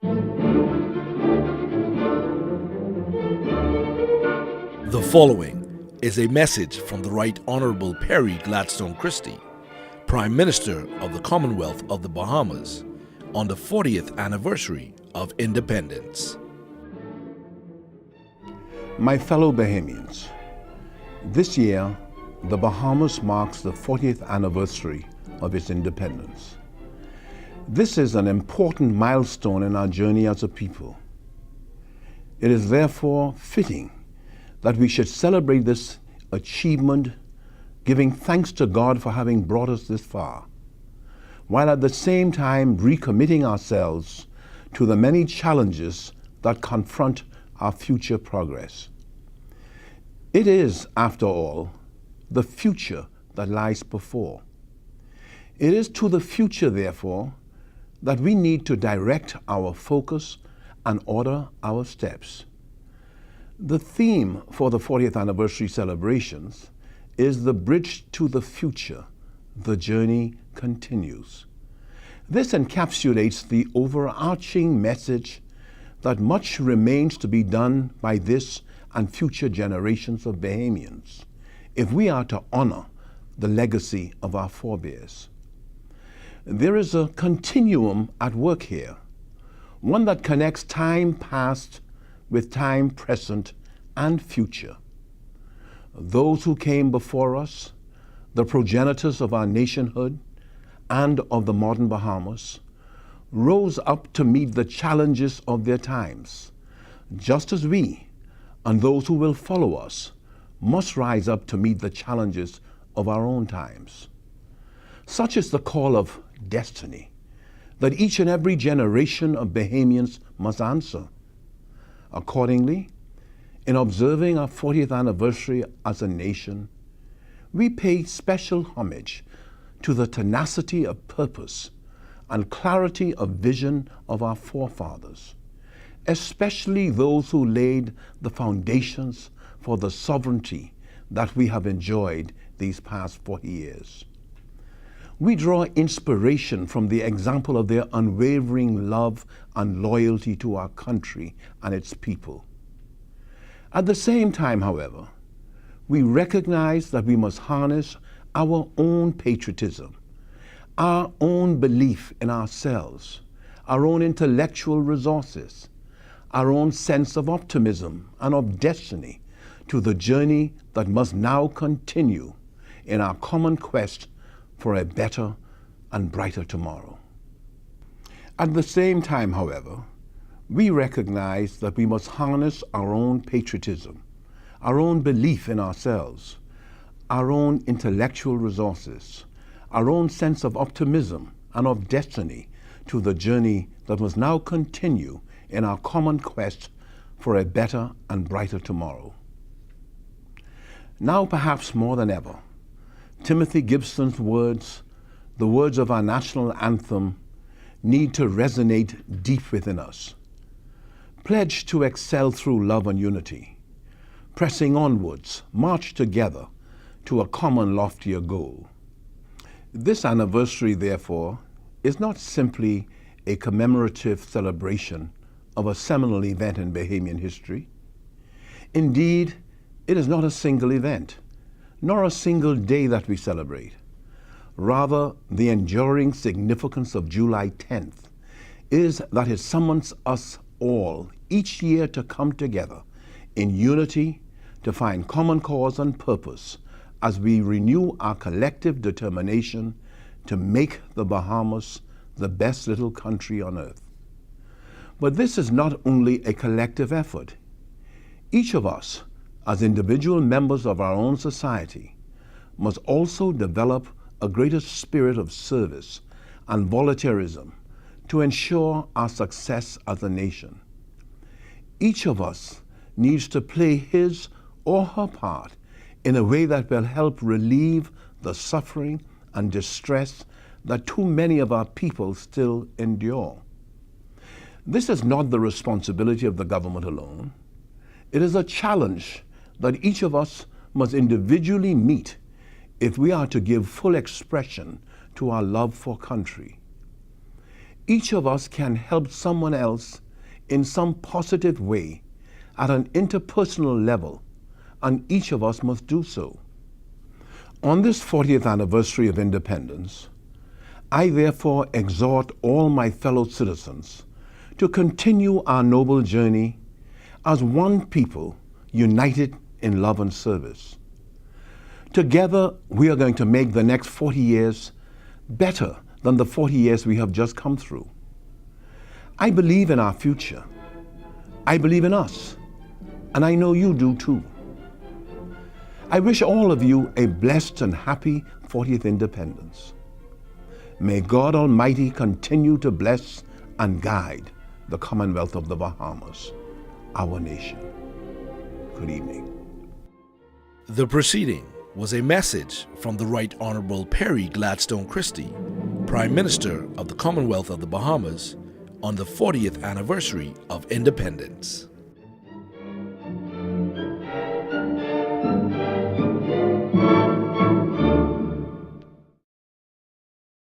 The following is a message from the Right Honorable Perry Gladstone Christie, Prime Minister of the Commonwealth of the Bahamas, on the 40th anniversary of independence. My fellow Bahamians, this year, the Bahamas marks the 40th anniversary of its independence. This is an important milestone in our journey as a people. It is therefore fitting that we should celebrate this achievement, giving thanks to God for having brought us this far, while at the same time recommitting ourselves to the many challenges that confront our future progress. It is, after all, the future that lies before. It is to the future, therefore, that we need to direct our focus and order our steps. The theme for the 40th anniversary celebrations is the bridge to the future. The journey continues. This encapsulates the overarching message that much remains to be done by this and future generations of Bahamians if we are to honor the legacy of our forebears. There is a continuum at work here, one that connects time past with time present and future. Those who came before us, the progenitors of our nationhood and of the modern Bahamas, rose up to meet the challenges of their times, just as we and those who will follow us must rise up to meet the challenges of our own times. Such is the call of destiny that each and every generation of Bahamians must answer. Accordingly, in observing our 40th anniversary as a nation, we pay special homage to the tenacity of purpose and clarity of vision of our forefathers, especially those who laid the foundations for the sovereignty that we have enjoyed these past 40 years. We draw inspiration from the example of their unwavering love and loyalty to our country and its people. At the same time, however, we recognize that we must harness our own patriotism, our own belief in ourselves, our own intellectual resources, our own sense of optimism and of destiny to the journey that must now continue in our common quest for a better and brighter tomorrow. At the same time, however, we recognize that we must harness our own patriotism, our own belief in ourselves, our own intellectual resources, our own sense of optimism and of destiny to the journey that must now continue in our common quest for a better and brighter tomorrow. Now, perhaps more than ever, Timothy Gibson's words, the words of our national anthem, need to resonate deep within us. Pledge to excel through love and unity, pressing onwards, march together to a common loftier goal. This anniversary, therefore, is not simply a commemorative celebration of a seminal event in Bahamian history. Indeed, it is not a single event, nor a single day that we celebrate. Rather, the enduring significance of July 10th is that it summons us all each year to come together in unity to find common cause and purpose as we renew our collective determination to make the Bahamas the best little country on earth. But this is not only a collective effort. Each of us, as individual members of our own society, must also develop a greater spirit of service and volunteerism to ensure our success as a nation. Each of us needs to play his or her part in a way that will help relieve the suffering and distress that too many of our people still endure. This is not the responsibility of the government alone. It is a challenge that each of us must individually meet if we are to give full expression to our love for country. each of us can help someone else in some positive way at an interpersonal level, and each of us must do so. On this 40th anniversary of independence, I therefore exhort all my fellow citizens to continue our noble journey as one people united in love and service. Together, we are going to make the next 40 years better than the 40 years we have just come through. I believe in our future. I believe in us, and I know you do too. I wish all of you a blessed and happy 40th Independence. May God Almighty continue to bless and guide the Commonwealth of the Bahamas, our nation. Good evening. The proceeding was a message from the Right Honorable Perry Gladstone Christie, Prime Minister of the Commonwealth of the Bahamas, on the 40th anniversary of independence.